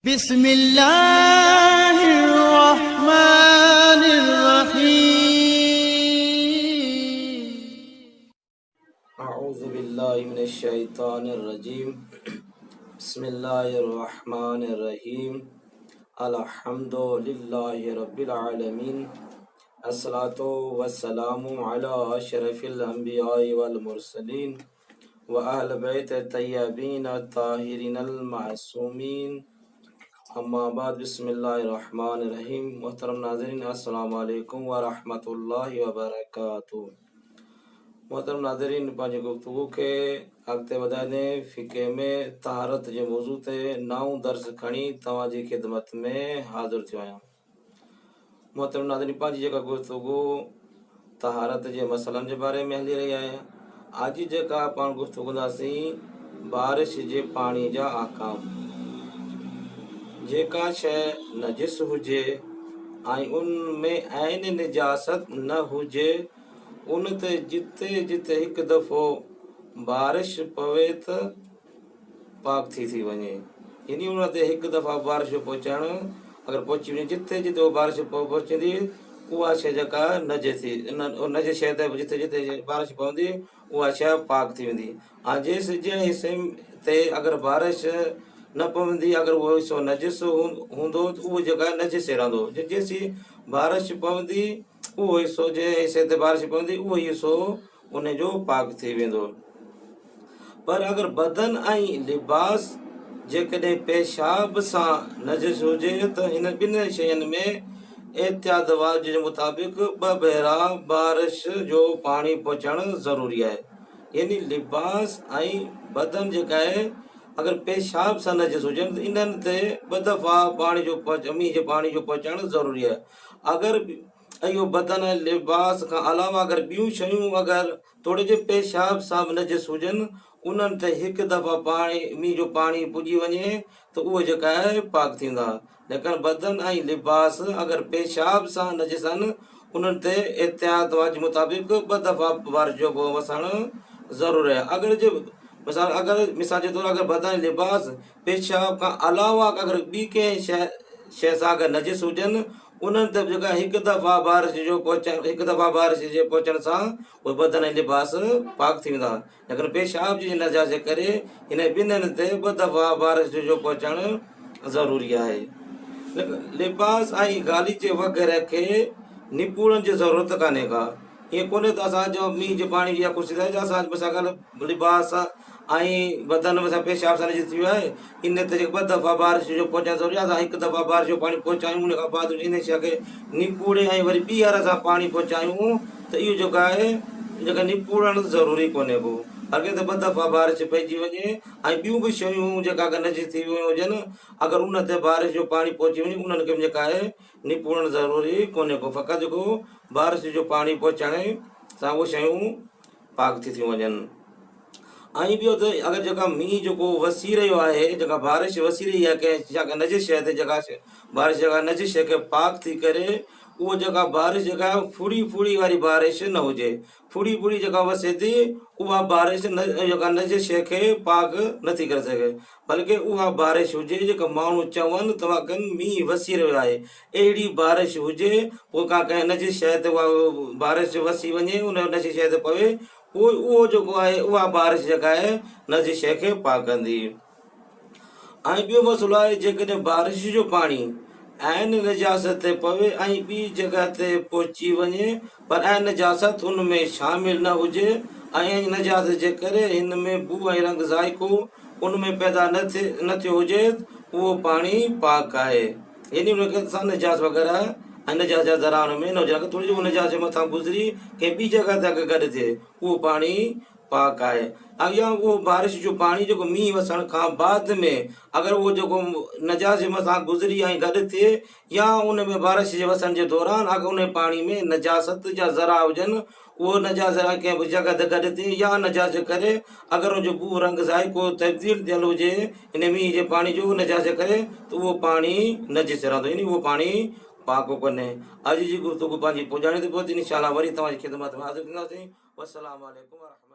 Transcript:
بسم الله الرحمن الرحيم. أعوذ بالله من الشيطان الرجيم. بسم الله الرحمن الرحيم. الحمد لله رب العالمين. الصلاة والسلام على أشرف الأنبياء والمرسلين وأهل بيت الطيبين الطاهرين المعصومين. अम्मा बाद बिस्मिल्लाहिर्रहमानिर्रहीम। मोहतरम नाज़रीन, अस्सलामु अलैकुम वरहमतुल्लाहि वबरकातुहू। मोहतरम नाज़रीन, पंहिंजी गुफ्तगू खे अॻिते वधाईंदे फ़िक़े में तहारत जे मौज़ू ते नओं दर्स खणी तव्हांजी ख़िदमत में हाज़िर थियो आहियां। मोहतरम नाज़रीन, पंहिंजी जेका गुफ्तगू तहारत जे मसइलनि जे बारे में हली रही आहे, अॼु जेका पाण गुफ्तगू कंदासीं बारिश जे पाणी जा अहकाम। जेका शइ नजिस हुजे ऐं उन में ऐन निजासत न हुजे, उन ते जिते जिते हिकु दफ़ो बारिश पवे त पाक थी वञे। यानी उन ते हिकु दफ़ा बारिश पहुचाइण अगरि पहुची वञे, जिते जिते उहो बारिश पहुचंदी उहा शइ जेका नजिस थी नजिस शइ ते जिते जिते बारिश पवंदी उहा शइ पाक थी वेंदी। ऐं जंहिं हिसे ते अगरि बारिश न पवंदी, अगरि उहो हिसो नजिस हूंदो त उहो जेका नजिस रहंदो। जेसी बारिश पवंदी उहो हिसो, जंहिं हिसे ते बारिश पवंदी उहो हिसो उन जो पाक थी वेंदो। पर अगरि बदन ऐं लिबास जेकॾहिं पेशाब सां नजिस हुजे त हिन ॿिनि शयुनि में एहतियात जे मुताबिक़ ॿ भेरा बारिश जो पाणी पहुचाइणु ज़रूरी आहे। यानी लिबास ऐं बदन जेका आहे अगरि पेशाब सां नजिस हुजनि त इन्हनि ते ॿ दफ़ा पाणी जो मींहं जे पाणी जो पहुचाइणु ज़रूरी आहे। अगरि इहो बदन ऐं लिबास खां अलावा अगरि ॿियूं शयूं अगरि थोरे जे पेशाब सां बि नजिस हुजनि, उन्हनि ते हिकु दफ़ा मींहं जो पाणी पुॼी वञे त उहे जेका आहे पाक थींदा। लेकिन बदन ऐं लिबास अगरि पेशाब सां नजिस आहिनि, उन्हनि ते एहतियात जे मुताबिक़ ॿ दफ़ा बारिश जो वसणु ज़रूरी आहे। अगरि मिसाल जे तौरु अगरि बदन लिबास पेशाब खां अलावा अगरि ॿी कंहिं शइ सां अगरि नजिस हुजनि, उन्हनि ते जेका हिकु दफ़ा बारिश जे पहुचण सां उहे बदन ऐं लिबास पाक थी वेंदा। लेकिन पेशाब जी नजात जे करे हिन ॿिन्हिनि ते ॿ दफ़ा बारिश जो पहुचाइणु ज़रूरी आहे। लिबास ऐं गालीचे वग़ैरह खे निपूड़नि जी ज़रूरत कान्हे का। ईअं कोन्हे त असांजो मींहं जे पाणी जी ख़ुशी आहे असां लिबास ऐं बदन में पेशाब सां नजिस थी वियो आहे, इन ते ॿ दफ़ा बारिश जो पहुचाइणु ज़रूरी आहे। असां हिकु दफ़ा बारिश जो पाणी पहुचायूं, उन खां बाद इन शइ खे निपूड़े ऐं वरी ॿीहर असां पाणी पहुचायूं त इहो जेको आहे जेका निपूड़णु ज़रूरी कोन्हे को। हर कंहिं ते ॿ दफ़ा बारिश पइजी वञे ऐं ॿियूं बि शयूं जेका अगरि नजिस थी वियूं हुजनि, अगरि उन ते बारिश जो पाणी पहुची वञे, उन्हनि खे बि जेका आहे निपूड़णु ज़रूरी कोन्हे को। फ़क़ति जेको बारिश जो पाणी पहुचाइण सां उहे शयूं पाक थी वञनि। ऐं ॿियो त अगरि जेका मींहुं जेको वसी रहियो आहे, जेका बारिश वसी रही आहे कंहिं नजिस शइ ते, जेका बारिश जेका नजिस शइ खे पाक थी करे, उहा जेका बारिश जेका फुड़ी फुड़ी वारी बारिश न हुजे। फुड़ी फुड़ी जेका वसे थी उहा बारिश जेका नजिस शइ खे पाक नथी करे सघे, बल्कि उहा बारिश हुजे जेका माण्हू चवनि त वाकई मींहुं वसी रहियो आहे, अहिड़ी बारिश हुजे। पोइ का कंहिं नजिस शइ ते उहा बारिश वसी वञे, उन नजिस शइ ते पवे, उहो जेको आहे उहा बारिश जेका आहे नजिस शइ खे पाक कंदी। ऐं ॿियो मसइलो आहे, जेकॾहिं बारिश जो पाणी ऐन निजासत ते पवे ऐं ॿी जॻह ते पहुची वञे, पर ऐं निजासत उन में शामिल न हुजे ऐं निजासत जे करे हिन में बू ऐं रंग ज़ाइको उन में पैदा न थियो हुजे, उहो पाणी पाक आहे। यानी उनखे असां निजास वग़ैरह ऐं निजास जा ज़रा हुन में न हुजे। अगरि थोरी जो निजास जे मथां गुज़री कंहिं ॿी जॻह ते अगरि गॾु थिए, उहो पाणी पाक आहे। या उहो बारिश जो पाणी जेको मींहुं वसण खां बाद में अगरि उहो जेको नजास जे मथां गुज़री ऐं गॾु थिए, या उन में बारिश जे वसण जे दौरान अगरि उन पाणी में नजासत जा ज़रा हुजनि, उहो नजास ज़रा कंहिं जॻह ते गॾु थिए, या नजास जे करे अगरि उनजो बू रंग ज़ाइको तब्दील थियल हुजे इन मींहं जे पाणी जो नजास जे करे, त उहो पाणी नजिस रहंदो, यानी उहो पाणी पाक कोन्हे। अॼु जी गुफ़्तगू पंहिंजी पुॼाणे ते पहुती, इंशाअल्लाह वरी तव्हांजी ख़िदमत में हाज़िर थींदासीं। वस्सलामु अलैकुम।